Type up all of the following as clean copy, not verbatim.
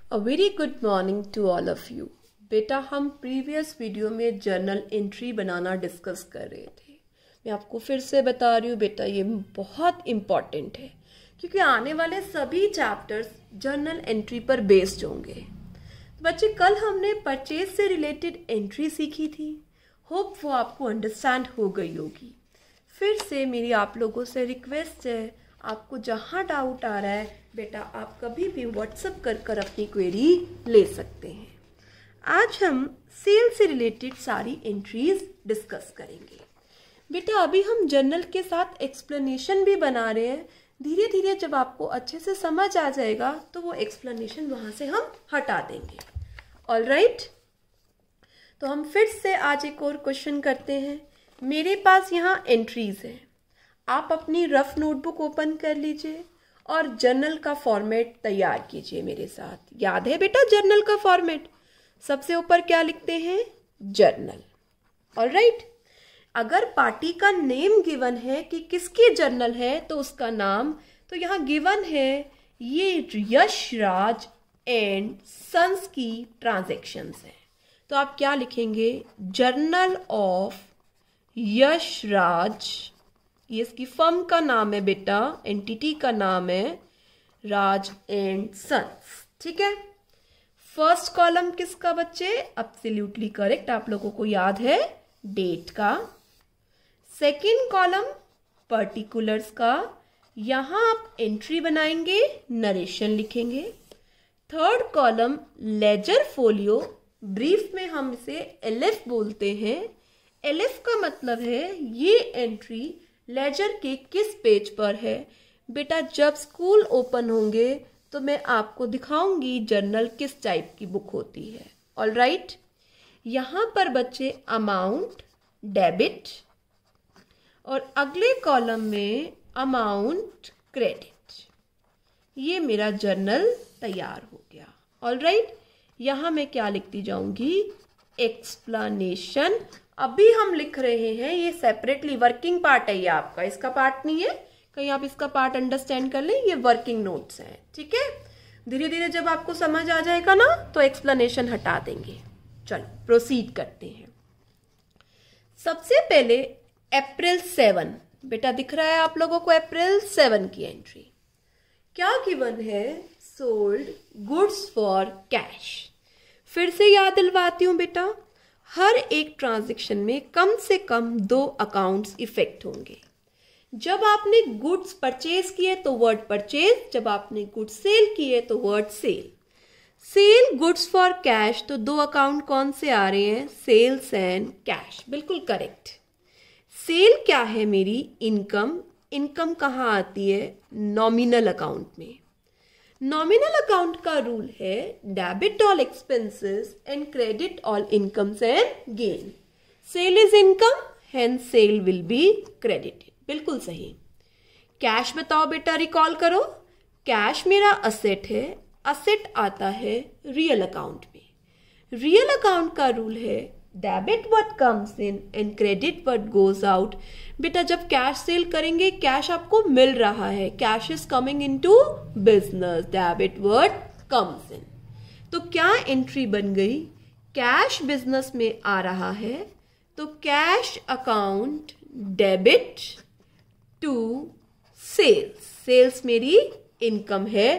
A very good morning to all of you. बेटा हम previous video में journal entry बनाना डिस्कस कर रहे थे। मैं आपको फिर से बता रही हूँ बेटा, ये बहुत इम्पॉर्टेंट है क्योंकि आने वाले सभी चैप्टर्स जर्नल एंट्री पर बेस्ड होंगे। तो बच्चे कल हमने परचेज से रिलेटेड एंट्री सीखी थी, होप वो आपको अंडरस्टैंड हो गई होगी। फिर से मेरी आप लोगों से रिक्वेस्ट है, आपको जहाँ डाउट आ रहा है बेटा आप कभी भी व्हाट्सएप कर अपनी क्वेरी ले सकते हैं। आज हम सेल से रिलेटेड सारी एंट्रीज डिस्कस करेंगे। बेटा अभी हम जर्नल के साथ एक्सप्लेनेशन भी बना रहे हैं। धीरे धीरे जब आपको अच्छे से समझ आ जाएगा तो वो एक्सप्लेनेशन वहाँ से हम हटा देंगे। ऑल राइट, तो हम फिर से आज एक और क्वेश्चन करते हैं। मेरे पास यहाँ एंट्रीज हैं, आप अपनी रफ नोटबुक ओपन कर लीजिए और जर्नल का फॉर्मेट तैयार कीजिए मेरे साथ। याद है बेटा जर्नल का फॉर्मेट? सबसे ऊपर क्या लिखते हैं? जर्नल। ऑल राइट, अगर पार्टी का नेम गिवन है कि किसकी जर्नल है तो उसका नाम, तो यहाँ गिवन है ये यश राज एंड सन्स की ट्रांजैक्शंस है। तो आप क्या लिखेंगे? जर्नल ऑफ यश राज, ये इसकी फर्म का नाम है बेटा, एंटिटी का नाम है राज एंड सन्स। ठीक है, फर्स्ट कॉलम किसका बच्चे? एब्सोल्युटली करेक्ट, आप लोगों को याद है डेट का। सेकेंड कॉलम पर्टिकुलर्स का, यहां आप एंट्री बनाएंगे, नरेशन लिखेंगे। Third column ledger folio, brief में हम इसे एलएफ बोलते हैं। एलएफ का मतलब है ये एंट्री लेजर के किस पेज पर है। बेटा जब स्कूल ओपन होंगे तो मैं आपको दिखाऊंगी जर्नल किस टाइप की बुक होती है। ऑल राइट, यहाँ पर बच्चे अमाउंट डेबिट और अगले कॉलम में अमाउंट क्रेडिट। ये मेरा जर्नल तैयार हो गया। ऑल राइट, यहाँ मैं क्या लिखती जाऊंगी? एक्सप्लेनेशन। अभी हम लिख रहे हैं, ये सेपरेटली वर्किंग पार्ट है, ये आपका इसका पार्ट नहीं है, कहीं आप इसका पार्ट अंडरस्टैंड कर लें, ये वर्किंग नोट्स हैं। ठीक है, धीरे धीरे जब आपको समझ आ जाएगा ना तो एक्सप्लेनेशन हटा देंगे। चलो प्रोसीड करते हैं। सबसे पहले अप्रैल 7, बेटा दिख रहा है आप लोगों को अप्रैल 7 की एंट्री। क्या गिवन है? Sold goods for cash. फिर से याद दिलवाती हूं बेटा, हर एक ट्रांजैक्शन में कम से कम 2 अकाउंट्स इफेक्ट होंगे। जब आपने गुड्स परचेज किए तो वर्ड परचेज, जब आपने गुड्स सेल किए तो what sale. Sale goods for cash, तो 2 अकाउंट कौन से आ रहे हैं? Sales and cash. बिल्कुल करेक्ट। सेल क्या है मेरी? इनकम। इनकम कहाँ आती है? नॉमिनल अकाउंट में। नॉमिनल अकाउंट का रूल है debit all expenses and credit all incomes and gain. Sale is income, hence sale will be credited. बिल्कुल सही। कैश बताओ बेटा, रिकॉल करो। कैश मेरा असेट है, असेट आता है रियल अकाउंट में। रियल अकाउंट का रूल है debit what comes in and credit what goes out. बेटा जब कैश सेल करेंगे, कैश आपको मिल रहा है, cash is coming into business, debit what comes इन। तो क्या एंट्री बन गई? कैश बिजनेस में आ रहा है तो cash account debit to sales. Sales मेरी इनकम है,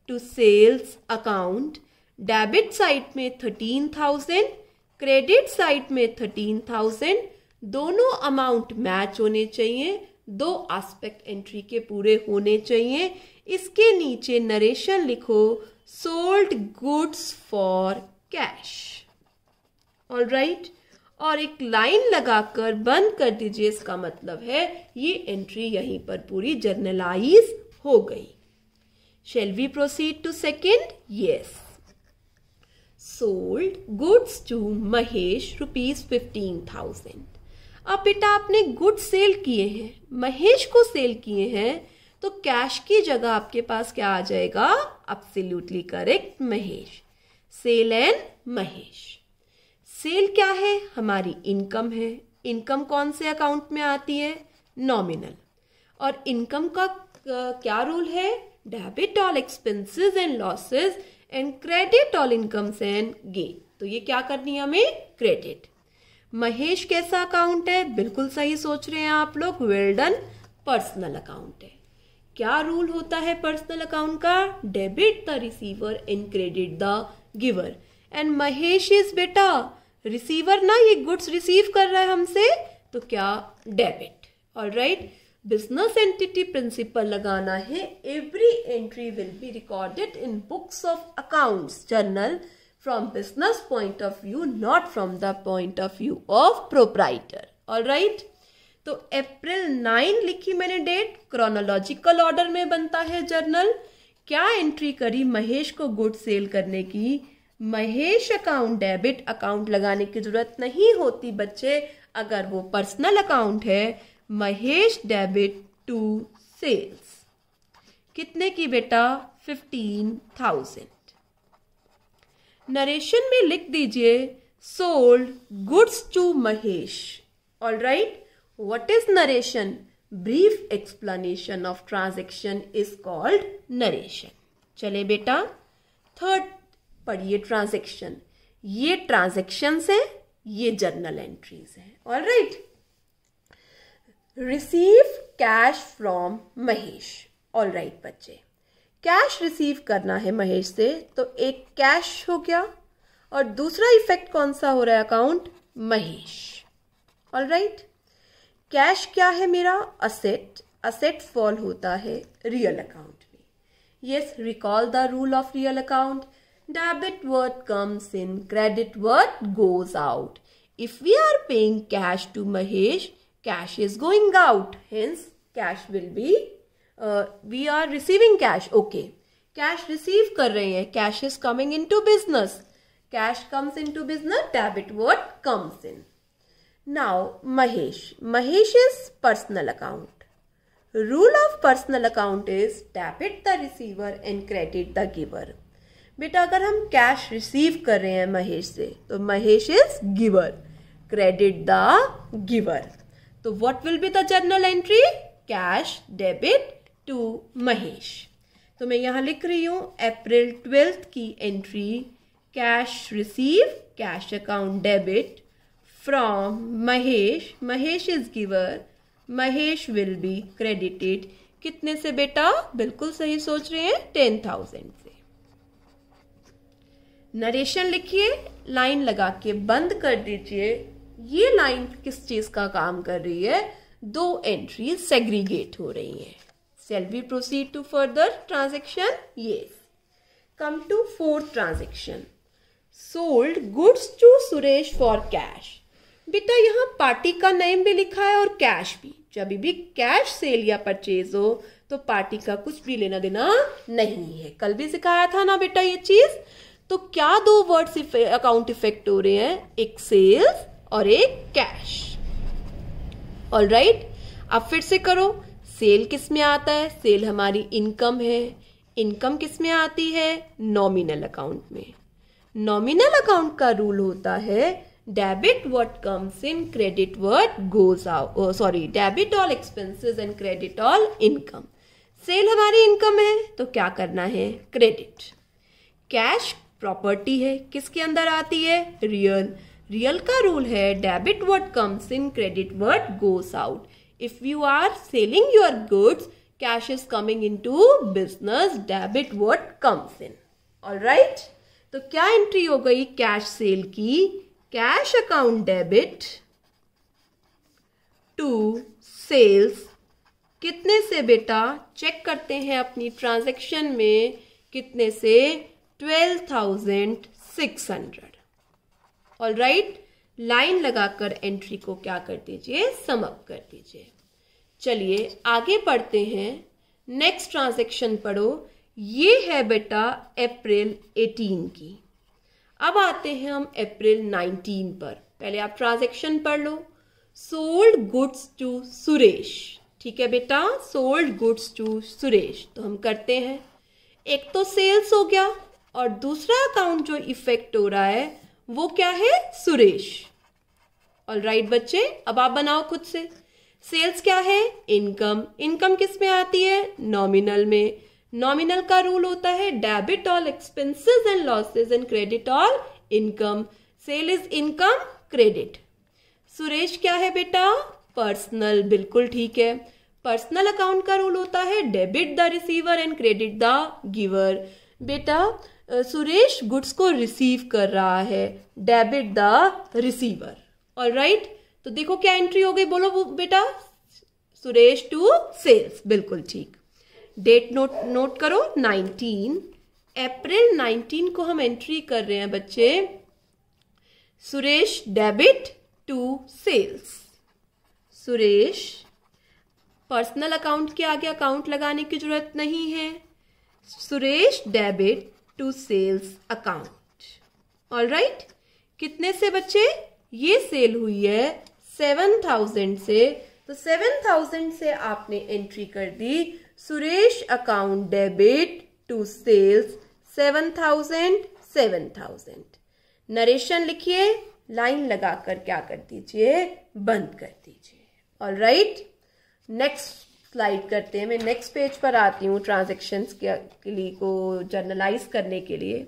to sales account. Debit side में 13,000, क्रेडिट साइड में 13,000। दोनों अमाउंट मैच होने चाहिए, 2 एस्पेक्ट एंट्री के पूरे होने चाहिए। इसके नीचे नरेशन लिखो, sold goods for cash. All right, और एक लाइन लगाकर बंद कर दीजिए। इसका मतलब है ये एंट्री यहीं पर पूरी जर्नलाइज हो गई। Shall we proceed to second? Yes. Sold goods to Mahesh ₹15,000। अब बेटा आपने गुड्स सेल किए हैं, महेश को सेल किए हैं, तो कैश की जगह आपके पास क्या आ जाएगा? Absolutely correct, Mahesh. Sale and Mahesh. Sale क्या है? हमारी इनकम है। इनकम कौन से अकाउंट में आती है? नॉमिनल। और इनकम का क्या रूल है? Debit all expenses and losses and credit all incomes and gain. तो ये क्या करनी है हमें? क्रेडिट। महेश कैसा अकाउंट है? बिल्कुल सही सोच रहे हैं आप लोग, वेल डन, पर्सनल अकाउंट है। क्या रूल होता है पर्सनल अकाउंट का? Debit the receiver and credit the giver. And Mahesh is बेटा रिसीवर ना, ये गुड्स रिसीव कर रहा है हमसे, तो क्या? Debit. Alright, business entity principle लगाना है। Every entry will be recorded in books of accounts journal from business point of view, not from the point of view of proprietor. Alright, तो April 9 लिखी मैंने डेट, क्रोनोलॉजिकल ऑर्डर में बनता है journal. क्या entry करी? महेश को गुड सेल करने की। महेश अकाउंट डेबिट अकाउंट लगाने की जरूरत नहीं होती बच्चे, अगर वो पर्सनल अकाउंट है। महेश डेबिट टू सेल्स, कितने की बेटा? 15,000। नरेशन में लिख दीजिए sold goods to Mahesh. Alright, what is narration? Brief explanation of transaction is called narration. चले बेटा, थर्ड पढ़िए ट्रांजैक्शन। ये ट्रांजैक्शंस है, ये जर्नल एंट्रीज है। Alright, receive cash from Mahesh. Alright बच्चे, कैश रिसीव करना है महेश से, तो एक कैश हो गया और दूसरा इफेक्ट कौन सा हो रहा है? अकाउंट महेश। ऑलराइट, कैश क्या है मेरा? असेट। असेट फॉल होता है रियल अकाउंट में। Yes, recall the rule of real account. Debit what comes in, credit what goes out. If we are paying cash to Mahesh, cash is going out, hence cash will be we are receiving cash. Okay, cash receive कर रहे हैं, cash is coming into business, cash comes into business, debit word comes in. Now Mahesh is personal account. Rule of personal account is debit the receiver and credit the giver. बेटा अगर हम cash receive कर रहे हैं महेश से, तो Mahesh is giver, credit the giver. तो what will be the journal entry? Cash debit to Mahesh. तो मैं यहां लिख रही हूं अप्रैल 12 की entry, cash receive, cash account debit from Mahesh, Mahesh is giver, Mahesh will be credited. कितने से बेटा? बिल्कुल सही सोच रहे हैं, 10,000 से। नरेशन लिखिए, लाइन लगा के बंद कर दीजिए। ये लाइन किस चीज का काम कर रही है? दो एंट्रीज सेग्रीगेट हो रही हैं। Shall we proceed to further transaction? Yes. Come to fourth transaction. Sold goods to Suresh for cash. बेटा यहाँ पार्टी का नेम भी लिखा है और कैश भी। जब भी कैश सेल या परचेज हो तो पार्टी का कुछ भी लेना देना नहीं है। कल भी सिखाया था ना बेटा ये चीज। तो क्या दो वर्ड्स अकाउंट इफेक्ट हो रहे हैं? एक सेल्स और एक कैश। ऑलराइट, अब फिर से करो। सेल किस में आता है? सेल हमारी इनकम है। इनकम किस में आती है? नॉमिनल अकाउंट में। नॉमिनल अकाउंट का रूल होता है debit what comes in, credit what goes out. Sorry, debit all expenses and credit all income. Sale हमारी इनकम है तो क्या करना है? क्रेडिट। कैश प्रॉपर्टी है, किसके अंदर आती है? रियल। रियल का रूल है debit what comes in, credit what goes out. If you are selling your goods, cash is coming into business, debit what comes in. Alright, तो क्या एंट्री हो गई कैश सेल की? Cash account debit to sales. कितने से बेटा? Check करते हैं अपनी ट्रांजैक्शन में, कितने से? 12,600। ऑलराइट, लाइन लगाकर एंट्री को क्या कर दीजिए? सम अप कर दीजिए। चलिए आगे पढ़ते हैं। नेक्स्ट ट्रांजैक्शन पढ़ो। ये है बेटा अप्रैल 18 की। अब आते हैं हम अप्रैल 19 पर। पहले आप ट्रांजैक्शन पढ़ लो। Sold goods to Suresh. ठीक है बेटा, सोल्ड गुड्स टू सुरेश। तो हम करते हैं, एक तो सेल्स हो गया और दूसरा अकाउंट जो इफेक्ट हो रहा है वो क्या है? सुरेश। ऑलराइट बच्चे, अब आप बनाओ खुद से। सेल्स क्या है? इनकम। इनकम किस में आती है? नॉमिनल में। नॉमिनल का रूल होता है debit all expenses and losses and credit all income. Sale is income, credit. Suresh क्या है बेटा? पर्सनल, बिल्कुल ठीक है। पर्सनल अकाउंट का रूल होता है debit the receiver and credit the giver. बेटा सुरेश गुड्स को रिसीव कर रहा है, डेबिट द रिसीवर। ऑलराइट, तो देखो क्या एंट्री हो गई, बोलो बेटा। सुरेश टू सेल्स, बिल्कुल ठीक। डेट नोट करो 19 अप्रैल 19 को हम एंट्री कर रहे हैं बच्चे। Suresh debit to sales. Suresh, personal account के आगे अकाउंट लगाने की जरूरत नहीं है। Suresh debit to sales account. Alright, कितने से बच्चे? ये सेल हुई है 7000 से, तो 7000 से आपने एंट्री कर दी Suresh account debit to sales 7000। Narration लिखिए, लाइन लगाकर क्या कर दीजिए, बंद कर दीजिए। ऑलराइट, नेक्स्ट स्लाइड करते हैं। मैं नेक्स्ट पेज पर आती हूँ ट्रांजैक्शंस के लिए को जर्नलाइज करने के लिए।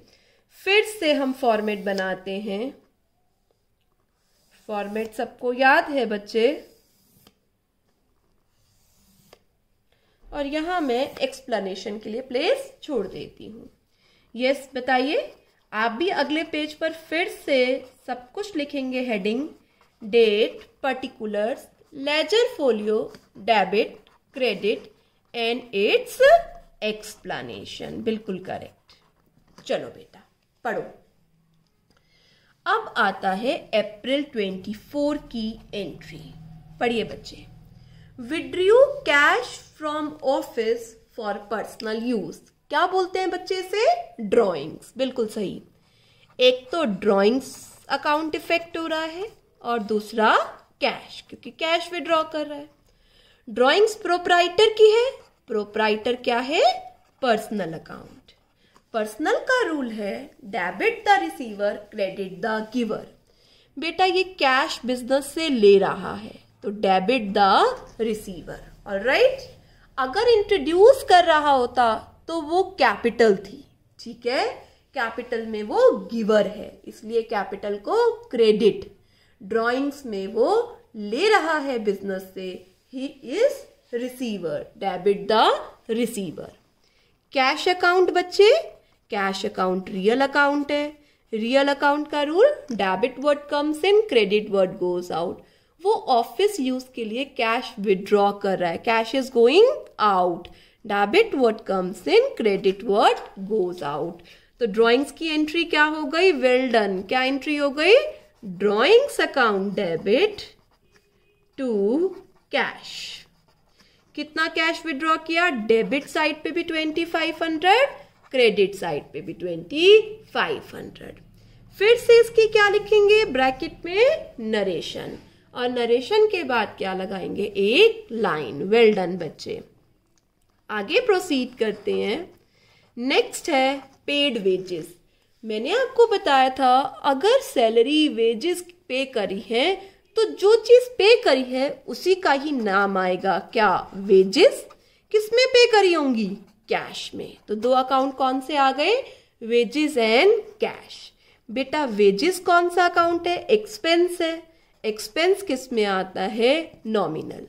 फिर से हम फॉर्मेट बनाते हैं। फॉर्मेट सबको याद है बच्चे, और यहां मैं एक्सप्लेनेशन के लिए प्लेस छोड़ देती हूं। यस, बताइए। आप भी अगले पेज पर फिर से सब कुछ लिखेंगे। Heading, date, particulars, ledger folio, debit, credit and its explanation. बिल्कुल करेक्ट। चलो बेटा पढ़ो। अब आता है अप्रैल 24 की एंट्री। पढ़िए बच्चे। Withdrew cash from office for personal use. क्या बोलते हैं बच्चे से? ड्रॉइंग्स। बिल्कुल सही। एक तो ड्रॉइंग्स अकाउंट इफेक्ट हो रहा है और दूसरा कैश, क्योंकि कैश विड्रॉ कर रहा है। ड्रॉइंग्स प्रोप्राइटर की है। प्रोप्राइटर क्या है? Personal account. पर्सनल का रूल है debit the receiver, credit the giver. बेटा ये कैश बिजनेस से ले रहा है, तो डेबिट द रिसीवर। ऑलराइट, अगर इंट्रोड्यूस कर रहा होता तो वो कैपिटल थी, ठीक है। कैपिटल में वो गिवर है, इसलिए कैपिटल को क्रेडिट। ड्राइंग्स में वो ले रहा है बिजनेस से, he is receiver, debit the receiver. Cash account बच्चे, कैश अकाउंट रियल अकाउंट है। रियल अकाउंट का rule debit what comes in, credit what goes out. वो ऑफिस यूज के लिए कैश विड्रॉ कर रहा है, cash is going out. Debit what comes in, credit what goes out. तो drawings की एंट्री क्या हो गई? Well done. क्या एंट्री हो गई? Drawings account debit to cash. कितना कैश विड्रॉ किया? डेबिट साइड पे भी 2500, क्रेडिट साइड पे भी 2500। फिर से इसकी क्या लिखेंगे? ब्रैकेट में नरेशन, और नरेशन के बाद क्या लगाएंगे? एक लाइन। वेल डन बच्चे। आगे प्रोसीड करते हैं। नेक्स्ट है पेड वेजेस। मैंने आपको बताया था अगर सैलरी वेजेस पे करी है तो जो चीज पे करी है उसी का ही नाम आएगा। क्या? वेजेस। किस में पे करी होंगी? कैश में। तो दो अकाउंट कौन से आ गए? Wages and cash. बेटा वेजेस कौन सा अकाउंट है? एक्सपेंस है। एक्सपेंस किस में आता है? नॉमिनल।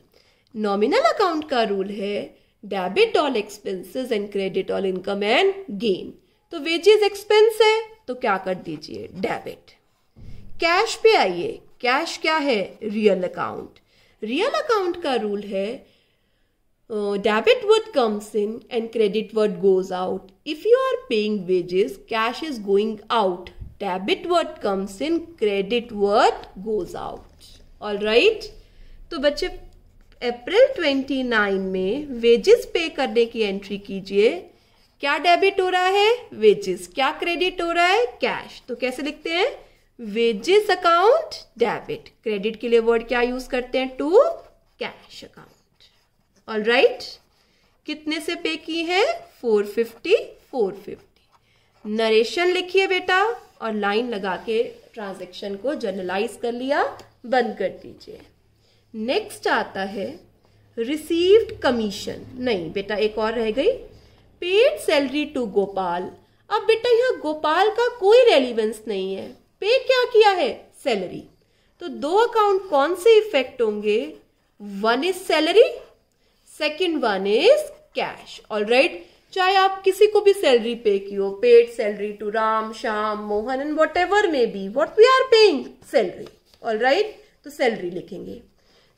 नॉमिनल अकाउंट का रूल है debit all expenses and credit all income and gain. तो वेजेस एक्सपेंस है तो क्या कर दीजिए? डेबिट। कैश पे आइए। कैश क्या है? Real account. रियल अकाउंट का रूल है debit what comes in and credit what goes out. If you are paying wages, cash is going out, debit what comes in, credit what goes out. Alright, तो बच्चे अप्रैल 29 में wages पे करने की entry कीजिए। क्या डेबिट हो रहा है? वेजेस। क्या क्रेडिट हो रहा है? कैश। तो कैसे लिखते हैं? Wages account debit. क्रेडिट के लिए वर्ड क्या यूज करते हैं? To cash account. ऑलराइट, कितने से पे की है? 450। नरेशन लिखिए बेटा, और लाइन लगा के ट्रांजैक्शन को जर्नलाइज कर लिया, बंद कर दीजिए। नेक्स्ट आता है रिसीव्ड कमीशन। नहीं बेटा, एक और रह गई, पेड सैलरी टू गोपाल। अब बेटा यहाँ गोपाल का कोई रेलिवेंस नहीं है, पे क्या किया है, सैलरी। तो दो अकाउंट कौन से इफेक्ट होंगे, one is salary, second one is cash. Alright, चाहे आप किसी को भी सैलरी पे की हो, paid salary to Ram, Shyam, Mohan and whatever may be, what we are paying, salary. Alright, तो सैलरी लिखेंगे।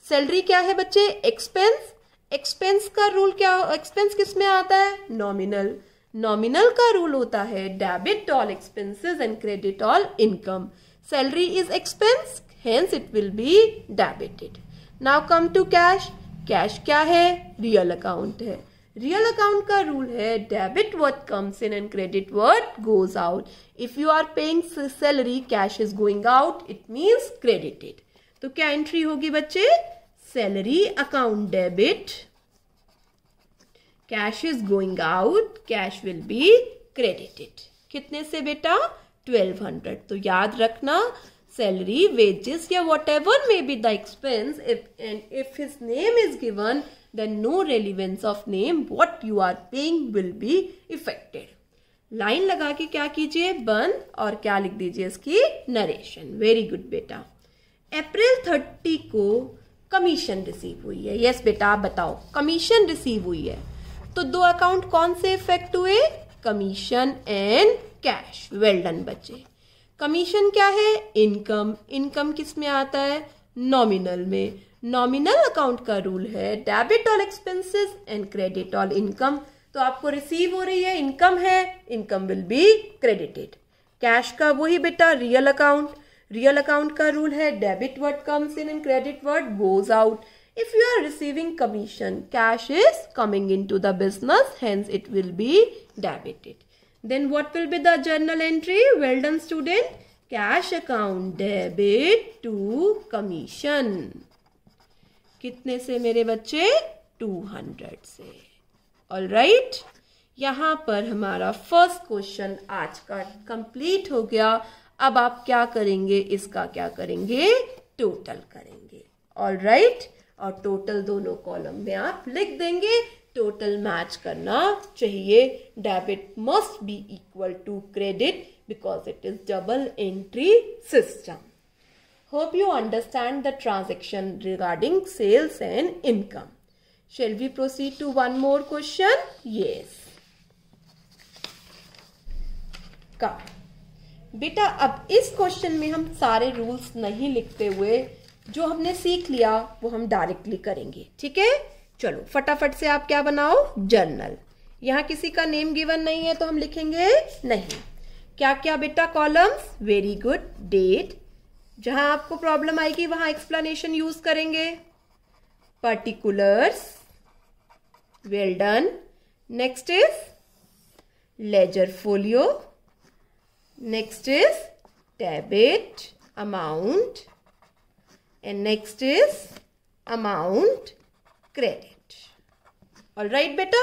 सैलरी क्या है बच्चे, एक्सपेंस। एक्सपेंस का रूल क्या, एक्सपेंस किस में आता है, नॉमिनल। नॉमिनल का रूल होता है debit all expenses and credit all income. Salary is expense, hence it will be debited. Now come to cash. Cash क्या है, रियल अकाउंट है। रियल अकाउंट का रूल है debit what comes in and credit what goes out. If you are paying salary, cash is going out, it means credited. तो क्या entry होगी बच्चे, salary account debit, cash is going out, cash will be credited. कितने से बेटा, 1200। तो याद रखना, सैलरी, वेजेस या what ever may be the expense, if his name is given, then no relevance of name, what you are paying will be affected. Line लगा के क्या कीजिए, बंद, और क्या लिख दीजिए इसकी नरेशन। वेरी गुड बेटा। अप्रैल 30 को कमीशन रिसीव हुई है। यस बेटा, आप बताओ, कमीशन रिसीव हुई है, तो दो अकाउंट कौन से इफेक्ट हुए, commission and cash. Well done बच्चे। कमीशन क्या है, इनकम। इनकम किस में आता है, नॉमिनल में। नॉमिनल अकाउंट का रूल है debit all expenses and credit all income. तो आपको रिसीव हो रही है, इनकम है, income will be credited. Cash का वही बेटा, रियल अकाउंट। रियल अकाउंट का रूल है debit what comes in and credit what goes out. If you are receiving commission, cash is coming into the business, hence it will be debited. Then what will be the journal entry? Well done student. Cash account debit to commission. कितने से मेरे बच्चे, 200 से। Alright, यहाँ पर हमारा first question आज का कंप्लीट हो गया। अब आप क्या करेंगे, इसका क्या करेंगे, टोटल करेंगे। Alright, और टोटल दोनों कॉलम में आप लिख देंगे। टोटल मैच करना चाहिए। Debit must be equal to credit because it is double entry system. Hope you understand the transaction regarding sales and income. Shall we proceed to one more question? Yes. का बेटा, अब इस question में हम सारे rules नहीं लिखते हुए, जो हमने सीख लिया वो हम डायरेक्टली करेंगे। ठीक है, चलो फटाफट से आप क्या बनाओ, जर्नल। यहाँ किसी का नेम गिवन नहीं है तो हम लिखेंगे नहीं। क्या क्या बेटा, कॉलम्स। Very good. डेट, जहां आपको प्रॉब्लम आएगी वहां एक्सप्लेनेशन यूज करेंगे। Particulars, well done. Next is ledger folio, next is debit amount, and next is amount credit. Alright बेटा,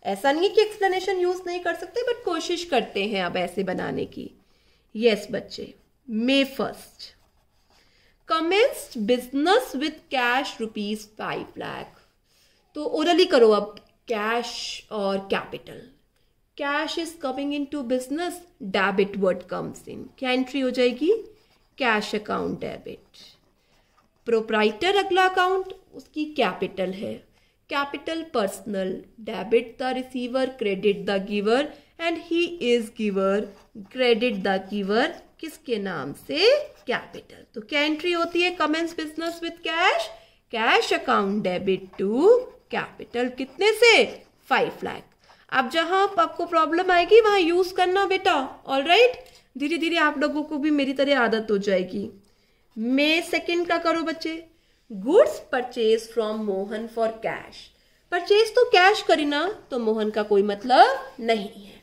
ऐसा नहीं है कि एक्सप्लेनेशन यूज नहीं कर सकते, बट कोशिश करते हैं अब ऐसे बनाने की। यस बच्चे। May 1st commenced business with cash ₹5 lakh। तो ओरली करो अब, कैश और capital. Cash is coming in to business, debit what comes in, क्या एंट्री हो जाएगी, कैश अकाउंट डेबिट। प्रोप्राइटर अगला अकाउंट, उसकी कैपिटल है, capital personal, debit the receiver, credit the giver, and he is giver, credit the giver किसके नाम से, capital. तो क्या एंट्री होती है, commence business with cash, cash account debit to capital, कितने से, 5 लाख। अब जहां आपको प्रॉब्लम आएगी वहां यूज करना बेटा। ऑलराइट, धीरे धीरे आप लोगों को भी मेरी तरह आदत हो जाएगी। May 2nd का करो बच्चे, goods purchase from Mohan for cash. Purchase तो कैश करी ना, तो मोहन का कोई मतलब नहीं है।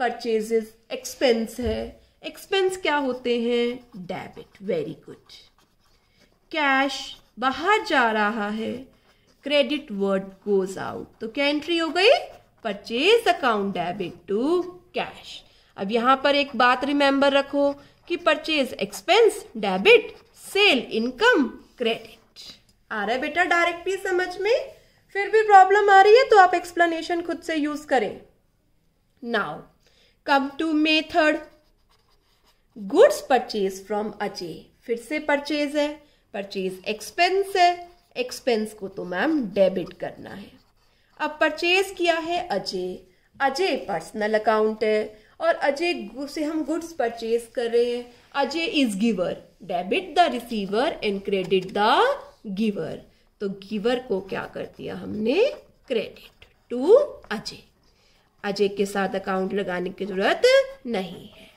परचेजेस एक्सपेंस है, एक्सपेंस क्या होते हैं, डेबिट। Very good. कैश बाहर जा रहा है, क्रेडिट वर्ड गोज आउट, तो क्या एंट्री हो गई, purchase account debit to cash. अब यहां पर एक बात रिमेंबर रखो कि purchase expense debit, sale income credit. आ रहा है बेटा डायरेक्टली समझ में? फिर भी प्रॉब्लम आ रही है तो आप एक्सप्लेनेशन खुद से यूज करें। Now come to method. Goods purchase from Ajay, फिर से परचेज है, परचेज एक्सपेंस है, एक्सपेंस को तो मैम डेबिट करना है। अब परचेज किया है अजय, अजय पर्सनल अकाउंट है और अजय से हम गुड्स परचेज कर रहे हैं। Ajay is giver, debit the receiver and credit the giver. तो गिवर को क्या कर दिया हमने, क्रेडिट टू अजय। अजय के साथ अकाउंट लगाने की जरूरत नहीं है।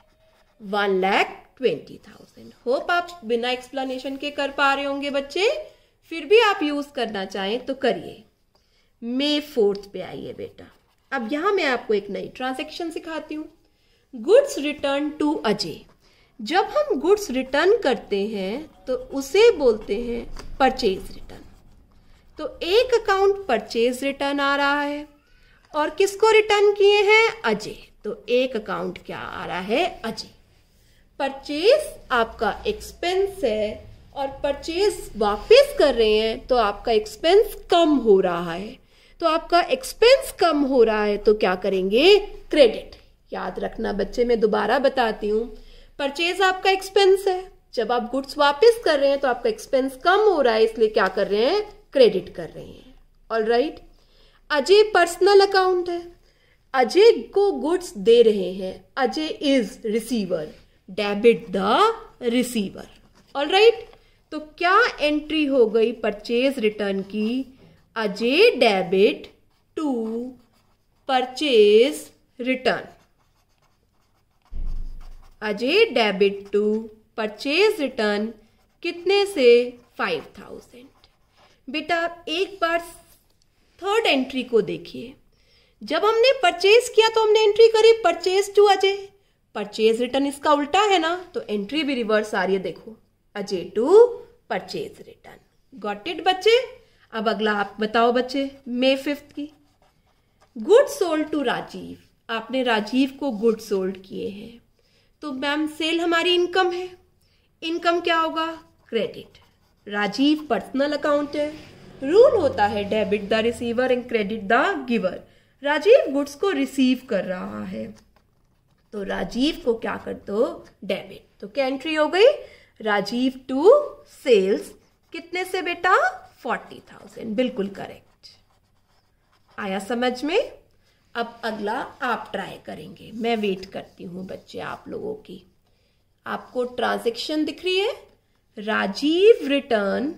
1,20,000। होप आप बिना एक्सप्लेनेशन के कर पा रहे होंगे बच्चे, फिर भी आप यूज करना चाहें तो करिए। May 4th पे आइए बेटा। अब यहां मैं आपको एक नई ट्रांजैक्शन सिखाती हूँ। Goods return to Ajay. जब हम गुड्स रिटर्न करते हैं तो उसे बोलते हैं परचेज रिटर्न। तो एक अकाउंट परचेज रिटर्न आ रहा है और किसको रिटर्न किए हैं, अजय। तो एक अकाउंट क्या आ रहा है, अजय। परचेज आपका एक्सपेंस है और परचेज वापस कर रहे हैं तो आपका एक्सपेंस कम हो रहा है। तो आपका एक्सपेंस कम हो रहा है तो क्या करेंगे, क्रेडिट। याद रखना बच्चे, मैं दोबारा बताती हूँ, परचेज आपका एक्सपेंस है, जब आप गुड्स वापस कर रहे हैं तो आपका एक्सपेंस कम हो रहा है, इसलिए क्या कर रहे हैं, क्रेडिट कर रहे हैं। ऑलराइट। अजय पर्सनल अकाउंट है, अजय को गुड्स दे रहे हैं, Ajay is receiver, debit the receiver. Alright. तो क्या एंट्री हो गई परचेज रिटर्न की, Ajay debit to purchase return. Ajay debit to purchase return कितने से, 5,000। बेटा एक बार थर्ड एंट्री को देखिए। जब हमने परचेज किया तो हमने एंट्री करी purchase to Ajay, purchase return इसका उल्टा है ना, तो एंट्री भी रिवर्स आ रही है। देखो, Ajay to purchase return. Got it बच्चे। अब अगला आप बताओ बच्चे, May 5th की। गुड सोल्ड टू राजीव, आपने राजीव को गुड सोल्ड किए हैं तो मैम सेल हमारी इनकम है, इनकम क्या होगा, क्रेडिट। राजीव पर्सनल अकाउंट है, रूल होता है debit the receiver and credit the giver. Rajeev goods को रिसीव कर रहा है तो राजीव को क्या कर दो, डेबिट। तो क्या एंट्री हो गई, राजीव टू सेल्स कितने से बेटा, 40,000। बिल्कुल करेक्ट। आया समझ में। अब अगला आप ट्राई करेंगे, मैं वेट करती हूं बच्चे आप लोगों की। आपको ट्रांजैक्शन दिख रही है, Rajeev return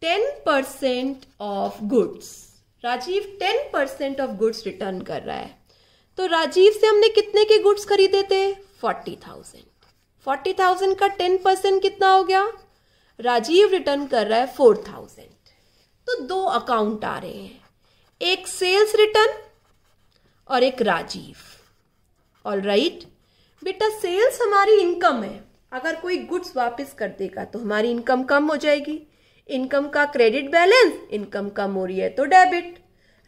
10% of goods. Rajeev 10% of goods return कर रहा है। तो राजीव से हमने कितने के गुड्स खरीदे थे, 40,000। 40,000 का 10% कितना हो गया, राजीव रिटर्न कर रहा है 4,000। तो दो अकाउंट आ रहे हैं, एक सेल्स रिटर्न और एक राजीव। ऑलराइट। बेटा सेल्स हमारी इनकम है, अगर कोई गुड्स वापस कर देगा तो हमारी इनकम कम हो जाएगी। इनकम का क्रेडिट बैलेंस, इनकम कम हो रही है तो डेबिट।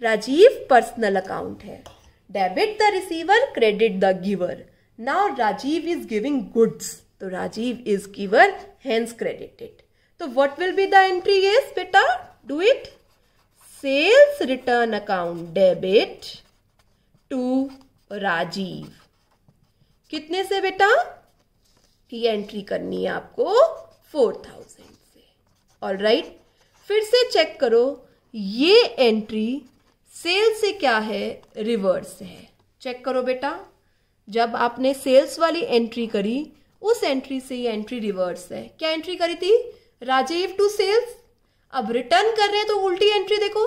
राजीव पर्सनल अकाउंट है, debit the receiver, credit the giver. Now Rajiv is giving goods, तो Rajiv is giver, hence credited. तो what will be the entry, yes बेटा do it. Sales return account debit to Rajiv, कितने से बेटा, ये एंट्री करनी है आपको 4,000 से। ऑलराइट। फिर से चेक करो, ये एंट्री सेल से क्या है, रिवर्स है। चेक करो बेटा, जब आपने सेल्स वाली एंट्री करी उस एंट्री से ये एंट्री रिवर्स है। क्या एंट्री करी थी, राजीव टू सेल्स। अब रिटर्न कर रहे हैं तो उल्टी एंट्री देखो,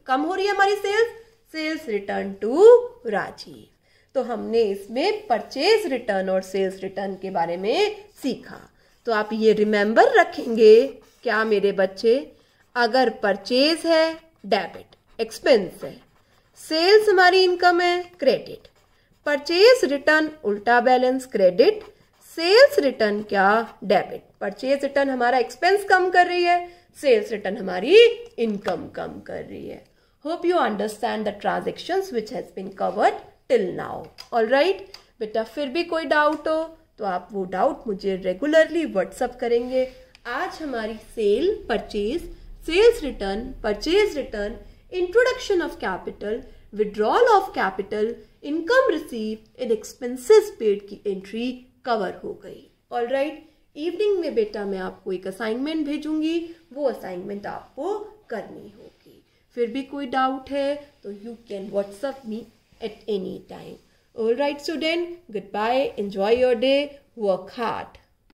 कम हो रही है हमारी sales, sales return to Rajeev. तो हमने इसमें परचेज रिटर्न और सेल्स रिटर्न के बारे में सीखा। तो आप ये रिमेंबर रखेंगे क्या मेरे बच्चे, अगर परचेज है डेबिट, एक्सपेंस है, सेल्स हमारी इनकम है, क्रेडिट। परचेज रिटर्न उल्टा बैलेंस, क्रेडिट। सेल्स रिटर्न क्या, डेबिट। परचेज रिटर्न हमारा एक्सपेंस कम कर रही है, सेल्स रिटर्न हमारी इनकम कम कर रही है। Hope you understand the transactions which has been covered till now. Alright बेटा, फिर भी कोई डाउट हो तो आप वो डाउट मुझे रेगुलरली व्हाट्सअप करेंगे। आज हमारी sale, purchase, sales return, purchase return, introduction of capital, withdrawal of capital, income receive and expenses paid की एंट्री कवर हो गई। ऑलराइट, इवनिंग में बेटा मैं आपको एक असाइनमेंट भेजूंगी, वो असाइनमेंट आपको करनी होगी। फिर भी कोई डाउट है तो you can WhatsApp me at any time. Alright student, good bye, enjoy your day, work hard.